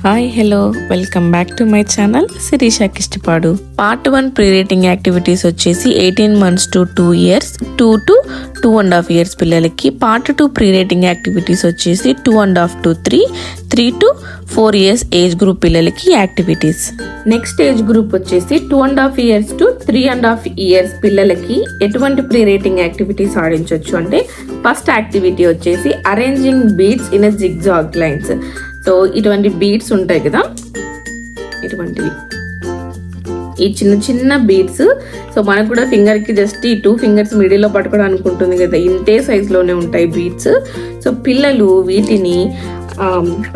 Hi hello welcome back to my channel Sirisha Kishtapadu. Part 1 pre writing activities వచ్చేసి 18 months to 2 years, 2 to 2.5 years పిల్లలకి. Part 2 pre writing activities వచ్చేసి 2.5 to 3, 3 to 4 years age group పిల్లలకి activities. Next age group వచ్చేసి 2.5 years to 3.5 years పిల్లలకి ఎటువంటి pre writing activities ఆడించవచ్చు అంటే, first activity వచ్చేసి arranging beads in a zigzag lines. So ఇటువంటి beads ఉంటాయి కదా, ఇటువంటివి ఈ చిన్న చిన్న బీడ్స్. సో మనకు కూడా ఫింగర్ కి జస్ట్ ఈ 2 fingers మిడిల్లో పట్టుకోవడానికి ఉంటుంది కదా, ఇంతే సైజ్ లోనే ఉంటాయి బీడ్స్. సో పిల్లలు వీటిని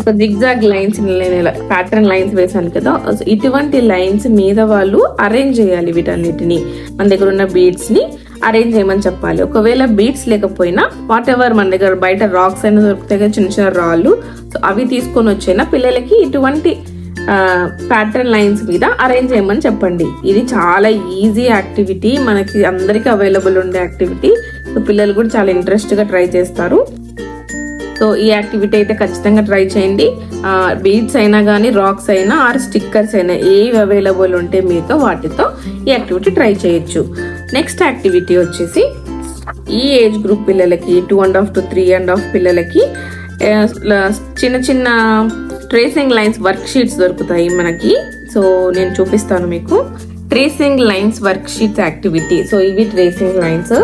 ఒక జిగ్జాగ్ లైన్స్, ప్యాటర్న్ లైన్స్ వేసాను కదా, ఇటువంటి లైన్స్ మీద వాళ్ళు అరేంజ్ చేయాలి. వీటన్నిటిని మన దగ్గర ఉన్న బీడ్స్ ని అరేంజ్ చేయమని చెప్పాలి. ఒకవేళ బీడ్స్ లేకపోయినా వాట్ ఎవర్ మన దగ్గర బయట రాక్స్ అయినా దొరుకుతాయి కదా, చిన్న చిన్న రాళ్ళు, సో అవి తీసుకొని వచ్చైనా పిల్లలకి ఇటువంటి ప్యాటర్న్ లైన్స్ మీద అరేంజ్ చేయమని చెప్పండి. ఇది చాలా ఈజీ యాక్టివిటీ, మనకి అందరికి అవైలబుల్ ఉండే యాక్టివిటీ. సో పిల్లలు కూడా చాలా ఇంట్రెస్ట్ గా ట్రై చేస్తారు. సో ఈ యాక్టివిటీ అయితే ఖచ్చితంగా ట్రై చేయండి. బీడ్స్ అయినా కానీ, రాక్స్ అయినా ఆర్ స్టిక్కర్స్ అయినా ఏవి అవైలబుల్ ఉంటే మీతో వాటితో ఈ యాక్టివిటీ ట్రై చేయొచ్చు. నెక్స్ట్ యాక్టివిటీ వచ్చేసి ఈ ఏజ్ గ్రూప్ పిల్లలకి 2.5 to 3.5 పిల్లలకి చిన్న చిన్న ట్రేసింగ్ లైన్స్ వర్క్ షీట్స్ దొరుకుతాయి మనకి. సో నేను చూపిస్తాను మీకు. Tracing lines work sheets activity. So ఇవి ట్రేసింగ్ లైన్స్.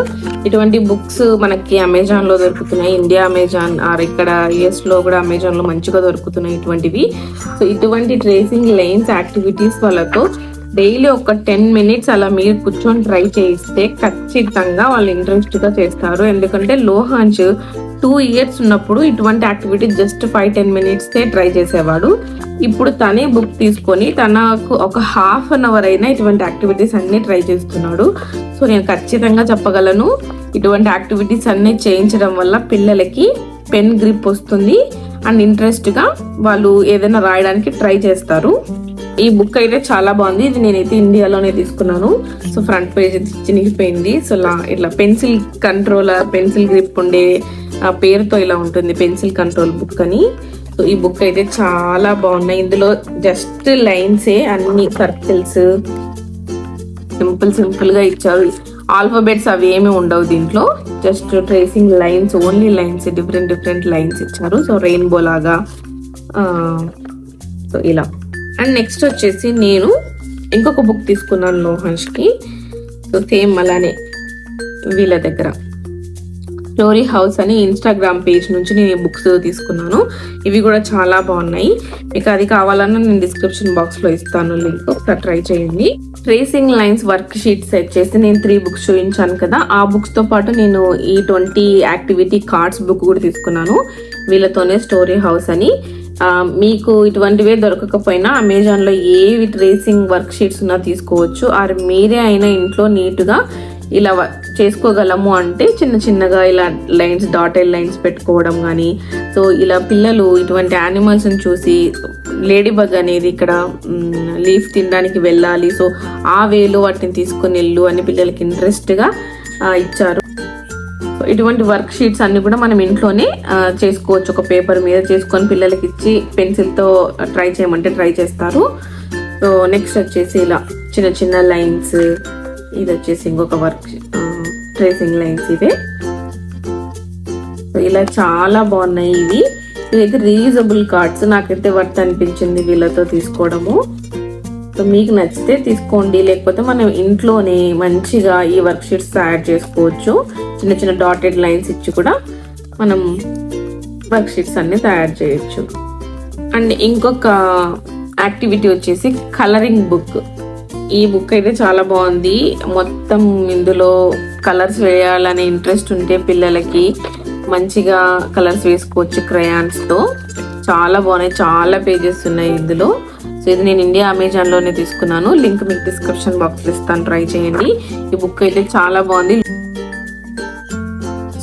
ఇటువంటి బుక్స్ మనకి అమెజాన్ లో దొరుకుతున్నాయి. ఇండియా అమెజాన్ ఆర్ ఇక్కడ యుఎస్ లో కూడా అమెజాన్ లో మంచిగా దొరుకుతున్నాయి ఇటువంటివి. సో ఇటువంటి ట్రేసింగ్ లైన్స్ యాక్టివిటీస్ వాళ్ళతో డైలీ ఒక 10 minutes అలా మీరు కూర్చొని ట్రై చేయిస్తే ఖచ్చితంగా వాళ్ళు ఇంట్రెస్ట్ గా చేస్తారు. ఎందుకంటే లోహాంచ్ 2 years ఉన్నప్పుడు ఇటువంటి యాక్టివిటీ జస్ట్ 5-10 minutes ట్రై చేసేవాడు. ఇప్పుడు తనే బుక్ తీసుకొని తనకు ఒక 1/2 hour అయినా ఇటువంటి యాక్టివిటీస్ అన్ని ట్రై చేస్తున్నాడు. సో నేను ఖచ్చితంగా చెప్పగలను, ఇటువంటి యాక్టివిటీస్ అన్ని చేయించడం వల్ల పిల్లలకి పెన్ గ్రిప్ వస్తుంది అండ్ ఇంట్రెస్ట్ గా వాళ్ళు ఏదైనా రాయడానికి ట్రై చేస్తారు. ఈ బుక్ అయితే చాలా బాగుంది. ఇది నేనైతే ఇండియాలోనే తీసుకున్నాను. సో ఫ్రంట్ పేజ్ చినిగిపోయింది. సో ఇట్లా పెన్సిల్ కంట్రోలర్, పెన్సిల్ గ్రిప్ ఉండే పేరుతో ఇలా ఉంటుంది, పెన్సిల్ కంట్రోల్ బుక్ అని. సో ఈ బుక్ అయితే చాలా బాగున్నాయి. ఇందులో జస్ట్ లైన్సే, అన్ని సర్కిల్స్ సింపుల్ గా ఇచ్చారు. ఆల్ఫాబెట్స్ అవి ఏమి ఉండవు దీంట్లో, just tracing lines, only lines, different lines ఇచ్చారు. సో రెయిన్బో లాగా. సో ఇలా. అండ్ నెక్స్ట్ వచ్చేసి నేను ఇంకొక బుక్ తీసుకున్నాను లోహంష్ కి. సో సేమ్ అలానే వీళ్ళ దగ్గర స్టోరీ హౌస్ అని ఇన్స్టాగ్రామ్ పేజ్ నుంచి నేను ఈ బుక్స్ తీసుకున్నాను. ఇవి కూడా చాలా బాగున్నాయి. మీకు అది కావాలన్నా నేను డిస్క్రిప్షన్ బాక్స్ లో ఇస్తాను లింక్, ఒకసారి ట్రై చేయండి. Tracing lines work sheets set చేసి నేను 3 books చూపించాను కదా, ఆ బుక్స్ తో పాటు నేను ఈ 20 యాక్టివిటీ కార్డ్స్ బుక్ కూడా తీసుకున్నాను వీళ్ళతోనే, స్టోరీ హౌస్ అని. మీకు ఇటువంటివే దొరకకపోయినా అమెజాన్ లో ఏవి ట్రేసింగ్ వర్క్ షీట్స్ ఉన్నా తీసుకోవచ్చు. ఆర్ మీరే అయినా ఇంట్లో నీట్గా ఇలా చేసుకోగలము అంటే చిన్నగా ఇలా లైన్స్, డాటెడ్ లైన్స్ పెట్టుకోవడం కానీ. సో ఇలా పిల్లలు ఇటువంటి యానిమల్స్ ని చూసి, లేడీ బగ్ అనేది ఇక్కడ లీఫ్ తినడానికి వెళ్ళాలి, సో ఆ వేలో వాటిని తీసుకొని వెళ్ళు అని పిల్లలకి ఇంట్రెస్ట్ గా ఇచ్చారు. ఇటువంటి వర్క్ షీట్స్ అన్ని కూడా మనం ఇంట్లోనే చేసుకోవచ్చు. ఒక పేపర్ మీద చేసుకొని పిల్లలకి ఇచ్చి పెన్సిల్ తో ట్రై చేయమంటే ట్రై చేస్తారు. సో నెక్స్ట్ వచ్చేసి ఇలా చిన్న లైన్స్. ఇది వచ్చేసి ఇంకొక వర్క్ ట్రేసింగ్ లైన్స్ ఇవే. సో ఇలా చాలా బాగున్నాయి ఇవి. ఇవైతే రీయూజబుల్ కార్డ్స్, నాకైతే వర్త్ అనిపించింది వీళ్ళతో తీసుకోవడము. సో మీకు నచ్చితే తీసుకోండి, లేకపోతే మనం ఇంట్లోనే మంచిగా ఈ వర్క్ షీట్స్ తయారు చేసుకోవచ్చు. చిన్న డాటెడ్ లైన్స్ ఇచ్చి కూడా మనం వర్క్ షీట్స్ అన్ని తయారు చేయొచ్చు. అండ్ ఇంకొక యాక్టివిటీ వచ్చేసి కలరింగ్ బుక్. ఈ బుక్ అయితే చాలా బాగుంది. మొత్తం ఇందులో కలర్స్ వేయాలనే ఇంట్రెస్ట్ ఉంటే పిల్లలకి మంచిగా కలర్స్ వేసుకోవచ్చు క్రయాన్స్ తో. చాలా బాగున్నాయి, చాలా పేజెస్ ఉన్నాయి ఇందులో. సో ఇది నేను ఇండియా అమెజాన్ లోనే తీసుకున్నాను, లింక్ మీకు డిస్క్రిప్షన్ బాక్స్ లో ఇస్తాను, ట్రై చేయండి. ఈ బుక్ అయితే చాలా బాగుంది.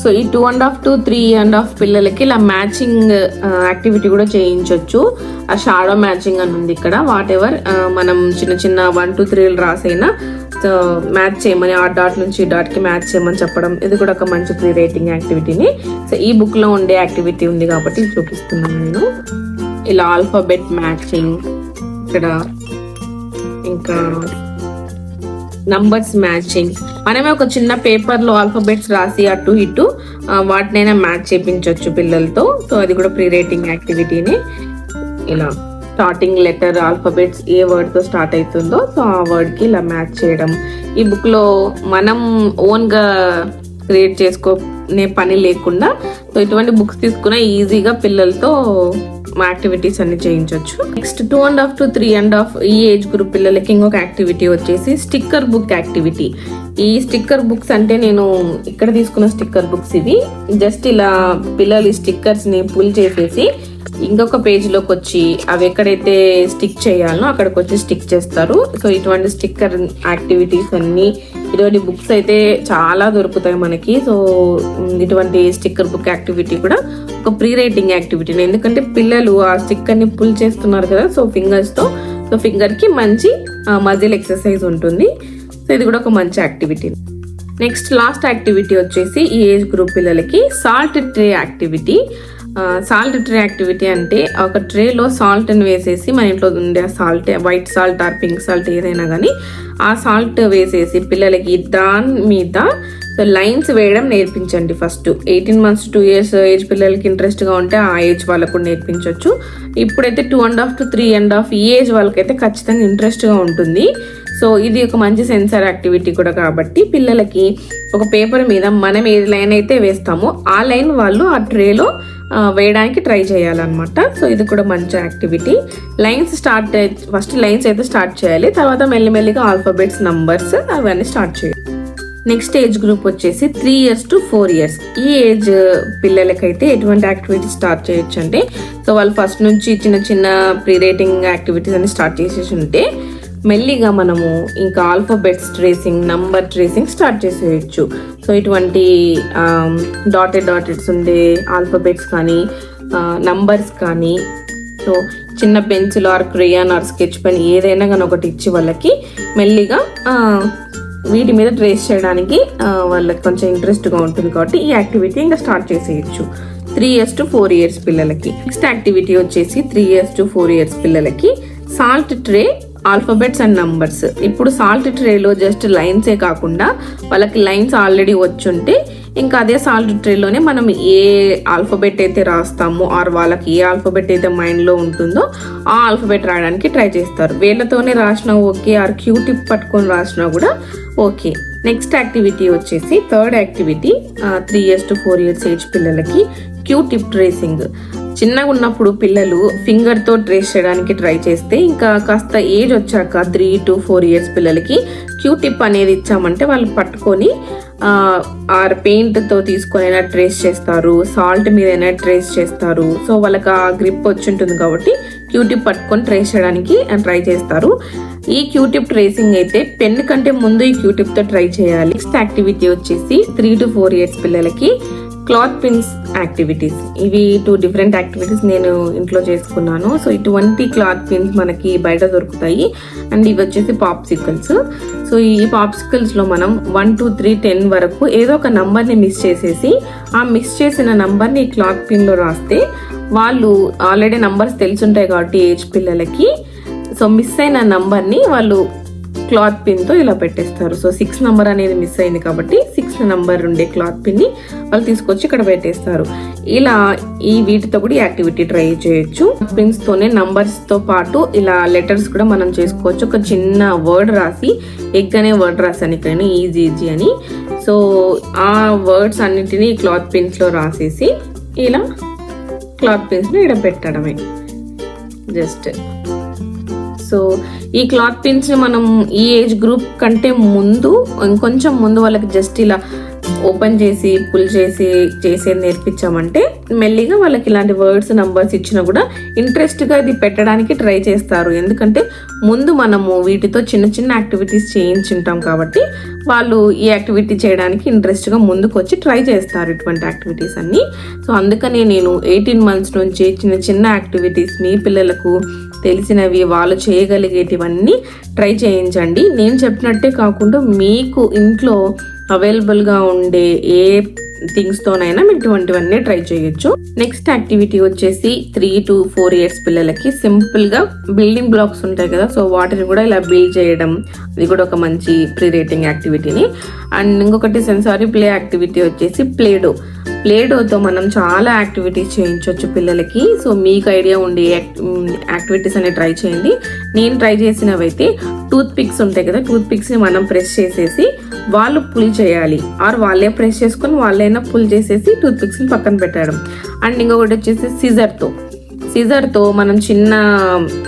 సో ఈ 2.5 to 3.5 పిల్లలకి ఇలా మ్యాచింగ్ యాక్టివిటీ కూడా చేయించవచ్చు. ఆ షాడో మ్యాచింగ్ అని ఉంది ఇక్కడ. వాట్ ఎవర్ మనం చిన్న 1 to 3 రాసైనా మ్యాచ్ చేయమని, ఆ డాట్ నుంచి ఈ డాట్ కి మ్యాచ్ చేయమని చెప్పడం, ఇది కూడా ఒక మంచి ప్రీ రేటింగ్ యాక్టివిటీని. సో ఈ బుక్ లో ఉండే యాక్టివిటీ ఉంది కాబట్టి చూపిస్తున్నాను నేను. ఇలా ఆల్ఫాబెట్ మ్యాచింగ్, ఇక్కడ ఇంకా నంబర్స్ మ్యాచింగ్. మనమే ఒక చిన్న పేపర్ లో ఆల్ఫాబెట్స్ రాసి అటు ఇటు వాటినైనా మ్యాచ్ చేయించవచ్చు పిల్లలతో. సో అది కూడా ప్రీ రైటింగ్ యాక్టివిటీని. ఇలా స్టార్టింగ్ లెటర్ ఆల్ఫాబెట్స్ ఏ వర్డ్ తో స్టార్ట్ అవుతుందో సో ఆ వర్డ్ కి ఇలా మ్యాచ్ చేయడం. ఈ బుక్ లో మనం ఓన్ గా క్రియేట్ చేసుకునే పని లేకుండా సో ఇటువంటి బుక్స్ తీసుకున్న ఈజీగా పిల్లలతో యాక్టివిటీస్ అన్ని చేయించవచ్చు. నెక్స్ట్ 2.5 to 3.5 ఈ ఏజ్ గ్రూప్ పిల్లలకి ఇంకొక యాక్టివిటీ వచ్చేసి స్టిక్కర్ బుక్ యాక్టివిటీ. ఈ స్టిక్కర్ బుక్స్ అంటే నేను ఇక్కడ తీసుకున్న స్టిక్కర్ బుక్స్ ఇవి. జస్ట్ ఇలా పిల్లలు ఈ స్టిక్కర్స్ ని పుల్ చేసేసి ఇంకొక పేజ్ లోకి వచ్చి అవి ఎక్కడైతే స్టిక్ చేయాలనో అక్కడికి వచ్చి స్టిక్ చేస్తారు. సో ఇటువంటి స్టిక్కర్ యాక్టివిటీస్ అన్ని ఇటువంటి బుక్స్ అయితే చాలా దొరుకుతాయి మనకి. సో ఇటువంటి స్టిక్కర్ బుక్ యాక్టివిటీ కూడా ఒక ప్రీ రైటింగ్ యాక్టివిటీ. ఎందుకంటే పిల్లలు ఆ స్టిక్కర్ ని పుల్ చేస్తున్నారు కదా సో ఫింగర్స్ తో, సో ఫింగర్ కి మంచి మజిల్ ఎక్సర్సైజ్ ఉంటుంది. సో ఇది కూడా ఒక మంచి యాక్టివిటీ. నెక్స్ట్ లాస్ట్ యాక్టివిటీ వచ్చేసి ఈ ఏజ్ గ్రూప్ పిల్లలకి salt tray activity. Salt tray activity అంటే ఒక ట్రేలో సాల్ట్ అని వేసేసి మన ఇంట్లో ఉండే salt, white salt or pink salt ఏదైనా కానీ ఆ సాల్ట్ వేసేసి పిల్లలకి దాని మీద సో లైన్స్ వేయడం నేర్పించండి. ఫస్ట్ 18 months 2 years ఏజ్ పిల్లలకి ఇంట్రెస్ట్ గా ఉంటే ఆ ఏజ్ వాళ్ళకు కూడా నేర్పించవచ్చు. ఇప్పుడైతే 2.5 to 3.5 ఈ ఏజ్ వాళ్ళకైతే ఖచ్చితంగా ఇంట్రెస్ట్ గా ఉంటుంది. సో ఇది ఒక మంచి సెన్సార్ యాక్టివిటీ కూడా కాబట్టి పిల్లలకి ఒక పేపర్ మీద మనం ఏ లైన్ అయితే వేస్తామో ఆ లైన్ వాళ్ళు ఆ ట్రేలో వేయడానికి ట్రై చేయాలన్నమాట. సో ఇది కూడా మంచి యాక్టివిటీ. ఫస్ట్ లైన్స్ అయితే స్టార్ట్ చేయాలి, తర్వాత మెల్లిమెల్లిగా ఆల్ఫాబెట్స్, నంబర్స్ అవన్నీ స్టార్ట్ చేయాలి. నెక్స్ట్ ఏజ్ గ్రూప్ వచ్చేసి 3 years to 4 years. ఈ ఏజ్ పిల్లలకైతే ఎటువంటి యాక్టివిటీ స్టార్ట్ చేయొచ్చు అంటే సో వాళ్ళు ఫస్ట్ నుంచి చిన్న చిన్న ప్రీ రైటింగ్ యాక్టివిటీస్ అన్ని స్టార్ట్ చేసేసి ఉంటే మెల్లిగా మనము ఇంకా alphabets tracing, number tracing start చేసేయచ్చు. సో ఇటువంటి డాటెడ్స్ ఉండే ఆల్ఫాబెట్స్ కానీ నంబర్స్ కానీ సో చిన్న pencil or crayon or sketch pen ఏదైనా కానీ ఒకటి ఇచ్చి వాళ్ళకి మెల్లిగా వీటి మీద ట్రేస్ చేయడానికి వాళ్ళకి కొంచెం ఇంట్రెస్ట్గా ఉంటుంది కాబట్టి ఈ యాక్టివిటీ ఇంకా స్టార్ట్ చేసేయచ్చు 3 years to 4 years పిల్లలకి. నెక్స్ట్ యాక్టివిటీ వచ్చేసి 3 years to 4 years పిల్లలకి salt tray, alphabets and numbers. ఇప్పుడు సాల్ట్ ట్రేలో జస్ట్ లైన్సే కాకుండా వాళ్ళకి లైన్స్ ఆల్రెడీ వచ్చుంటే ఇంకా అదే సాల్ట్ ట్రేలోనే మనం ఏ ఆల్ఫాబెట్ అయితే రాస్తామో ఆర్ వాళ్ళకి ఏ ఆల్ఫాబెట్ అయితే మైండ్లో ఉంటుందో ఆ ఆల్ఫాబెట్ రాయడానికి ట్రై చేస్తారు. వేళ్ళతోనే రాసినా ఓకే, ఆర్ క్యూ టిప్ పట్టుకొని రాసినా కూడా ఓకే. నెక్స్ట్ యాక్టివిటీ వచ్చేసి third activity 3 years to 4 years age పిల్లలకి క్యూ టిప్ ట్రేసింగ్. చిన్నగా ఉన్నప్పుడు పిల్లలు ఫింగర్ తో ట్రేస్ చేయడానికి ట్రై చేస్తే ఇంకా కాస్త ఏజ్ వచ్చాక 3 to 4 years పిల్లలకి క్యూ టిప్ అనేది ఇచ్చామంటే వాళ్ళు పట్టుకొని ఆర్ పెయింట్ తో తీసుకొని ట్రేస్ చేస్తారు, సాల్ట్ మీద ట్రేస్ చేస్తారు. సో వాళ్ళకి ఆ గ్రిప్ వచ్చి ఉంటుంది కాబట్టి క్యూ టిప్ పట్టుకొని ట్రేస్ చేయడానికి ట్రై చేస్తారు. ఈ క్యూ టిప్ ట్రేసింగ్ అయితే పెన్ కంటే ముందు ఈ క్యూ టిప్ తో ట్రై చేయాలి. నెక్స్ట్ యాక్టివిటీ వచ్చేసి 3 to 4 years పిల్లలకి క్లాత్ పిన్స్ యాక్టివిటీస్. ఇవి 2 different యాక్టివిటీస్ నేను ఇంట్లో చేసుకున్నాను. సో ఇటువంటి క్లాత్ పిన్స్ మనకి బయట దొరుకుతాయి. అండ్ ఇవి వచ్చేసి పాప్సికల్స్. సో ఈ పాప్సికల్స్ లో మనం 1 2 3 10 వరకు ఏదో ఒక నంబర్ ని మిస్ చేసేసి ఆ మిస్ చేసిన నంబర్ ని క్లాత్ పిన్ లో రాస్తే వాళ్ళు ఆల్రెడీ నంబర్స్ తెలుసుంటాయి కాబట్టి ఏజ్ పిల్లలకి సో మిస్ అయిన నంబర్ ని వాళ్ళు క్లాత్ పిన్ తో ఇలా పెట్టేస్తారు. సో 6 నెంబర్ అనేది మిస్ అయింది కాబట్టి 6 నెంబర్ ఉండే క్లాత్ పిన్ ని వాళ్ళు తీసుకొచ్చి ఇక్కడ పెట్టేస్తారు. ఇలా ఈ వీటితో కూడా యాక్టివిటీ ట్రై చేయొచ్చు. పిన్స్ తోనే నంబర్స్ తో పాటు ఇలా లెటర్స్ కూడా మనం చేసుకోవచ్చు. ఒక చిన్న వర్డ్ రాసి ఎగ్ అనే వర్డ్ రాసాను ఇక్కడ ఈజీ అని. సో ఆ వర్డ్స్ అన్నిటినీ క్లాత్ పిన్స్ లో రాసేసి ఇలా క్లాత్ పిన్స్ ని ఇక్కడ పెట్టడమే జస్ట్. సో ఈ క్లాత్ పిన్స్ ని మనం ఈ ఏజ్ గ్రూప్ కంటే ముందు ఇంకొంచెం ముందు వాళ్ళకి జస్ట్ ఇలా ఓపెన్ చేసి పుల్ చేసి చేసేది నేర్పించామంటే మెల్లిగా వాళ్ళకి ఇలాంటి వర్డ్స్, నంబర్స్ ఇచ్చినా కూడా ఇంట్రెస్ట్ గా ఇది పెట్టడానికి ట్రై చేస్తారు. ఎందుకంటే ముందు మనము వీటితో చిన్న చిన్న యాక్టివిటీస్ చేయించుంటాం కాబట్టి వాళ్ళు ఈ యాక్టివిటీ చేయడానికి ఇంట్రెస్ట్ గా ముందుకు వచ్చి ట్రై చేస్తారు ఇటువంటి యాక్టివిటీస్ అన్ని. సో అందుకనే నేను 18 months నుంచి చిన్న చిన్న యాక్టివిటీస్ మీ పిల్లలకు తెలిసినవి వాళ్ళు చేయగలిగేటివన్నీ ట్రై చేయించండి. నేను చెప్పినట్టే కాకుండా మీకు ఇంట్లో అవైలబుల్గా ఉండే ఏ థింగ్స్ తోనైనా మీరు ఇటువంటివన్నీ ట్రై చేయొచ్చు. నెక్స్ట్ యాక్టివిటీ వచ్చేసి 3 to 4 years పిల్లలకి సింపుల్ గా బిల్డింగ్ బ్లాక్స్ ఉంటాయి కదా, సో వాటిని కూడా ఇలా బిల్డ్ చేయడం, ఇది కూడా ఒక మంచి ప్రీ రేటింగ్ యాక్టివిటీని. అండ్ ఇంకొకటి సెన్సారీ ప్లే యాక్టివిటీ వచ్చేసి ప్లేడోతో మనం చాలా యాక్టివిటీస్ చేయించవచ్చు పిల్లలకి. సో మీకు ఐడియా ఉండే యాక్టివిటీస్ అని ట్రై చేయండి. నేను ట్రై చేసినవైతే టూత్ పిక్స్ ఉంటాయి కదా, టూత్ పిక్స్ ని మనం ప్రెస్ చేసేసి వాళ్ళు పుల్ చేయాలి, ఆర్ వాళ్ళే ప్రెస్ చేసుకొని వాళ్ళైనా పుల్ చేసేసి టూత్ పిక్స్ ని పక్కన పెట్టడం. అండ్ ఇంకొకటి వచ్చేసి సిజర్తో మనం చిన్న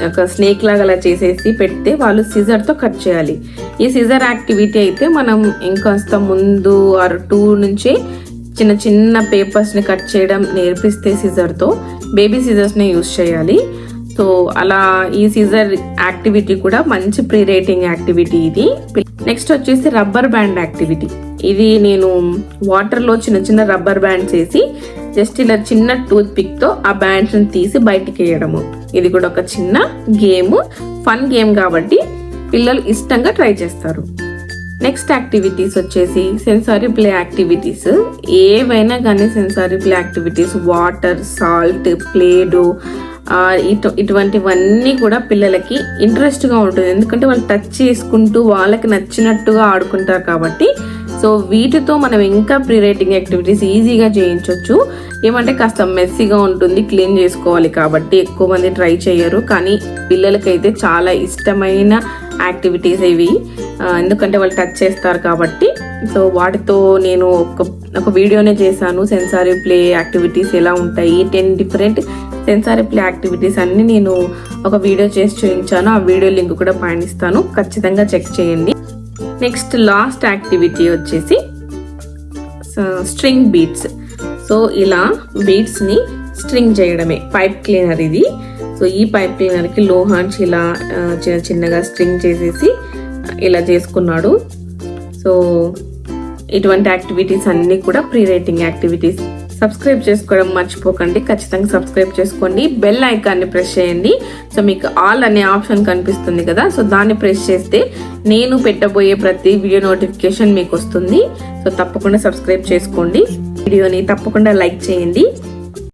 ఒక స్నేక్ లాగా అలా చేసేసి పెడితే వాళ్ళు సిజర్తో కట్ చేయాలి. ఈ సిజర్ యాక్టివిటీ అయితే మనం ఇంకాస్త ముందు ఆర్ 2 నుంచే చిన్న చిన్న పేపర్స్ ని కట్ చేయడం నేర్పిస్తే సిజర్తో, బేబీ సిజర్స్ ని యూజ్ చేయాలి. సో అలా ఈ సిజర్ యాక్టివిటీ కూడా మంచి ప్రీ రేటింగ్ యాక్టివిటీ ఇది. నెక్స్ట్ వచ్చేసి రబ్బర్ బ్యాండ్ యాక్టివిటీ. ఇది నేను వాటర్ లో చిన్న చిన్న రబ్బర్ బ్యాండ్స్ వేసి జస్ట్ ఇలా చిన్న టూత్ పిక్ తో ఆ బ్యాండ్స్ ని తీసి బయటికి వేయడము. ఇది కూడా ఒక చిన్న గేమ్, ఫన్ గేమ్ కాబట్టి పిల్లలు ఇష్టంగా ట్రై చేస్తారు. నెక్స్ట్ యాక్టివిటీస్ వచ్చేసి సెన్సారీ ప్లే యాక్టివిటీస్. ఏవైనా కానీ sensory play activities, water, salt, playdough, ఇటువంటివన్నీ కూడా పిల్లలకి ఇంట్రెస్ట్ గా ఉంటుంది. ఎందుకంటే వాళ్ళు టచ్ చేసుకుంటూ వాళ్ళకి నచ్చినట్టుగా ఆడుకుంటారు కాబట్టి. సో వీటితో మనం ఇంకా ప్రీ రేటింగ్ యాక్టివిటీస్ ఈజీగా చేయించవచ్చు. ఏమంటే కాస్త మెస్సీగా ఉంటుంది, క్లీన్ చేసుకోవాలి కాబట్టి ఎక్కువ మంది ట్రై చేయరు. కానీ పిల్లలకైతే చాలా ఇష్టమైన యాక్టివిటీస్ ఇవి, ఎందుకంటే వాళ్ళు టచ్ చేస్తారు కాబట్టి. సో వాటితో నేను ఒక వీడియోనే చేశాను, సెన్సారీ ప్లే యాక్టివిటీస్ ఎలా ఉంటాయి, 10 డిఫరెంట్ సెన్సారీ ప్లే యాక్టివిటీస్ అన్ని నేను ఒక వీడియో చేసి చూపించాను. ఆ వీడియో లింక్ కూడా పైన ఇస్తాను, ఖచ్చితంగా చెక్ చేయండి. నెక్స్ట్ లాస్ట్ యాక్టివిటీ వచ్చేసి స్ట్రింగ్ బీట్స్. సో ఇలా బీట్స్ ని స్ట్రింగ్ చేయడమే పైప్ క్లీనర్ ఇది. సో ఈ పైప్ క్లీనర్ కి లో హ్యాండ్స్ ఇలా చిన్న చిన్నగా స్ట్రింగ్ చేసేసి ఇలా చేసుకున్నాడు. సో ఇటువంటి యాక్టివిటీస్ అన్ని కూడా ప్రీ రేటింగ్ యాక్టివిటీస్. సబ్స్క్రైబ్ చేసుకోవడం మర్చిపోకండి, ఖచ్చితంగా సబ్స్క్రైబ్ చేసుకోండి. బెల్ ఐకాన్ని ప్రెస్ చేయండి. సో మీకు ఆల్ అనే ఆప్షన్ కనిపిస్తుంది కదా, సో దాన్ని ప్రెస్ చేస్తే నేను పెట్టబోయే ప్రతి వీడియో నోటిఫికేషన్ మీకు వస్తుంది. సో తప్పకుండా సబ్స్క్రైబ్ చేసుకోండి, వీడియోని తప్పకుండా లైక్ చేయండి.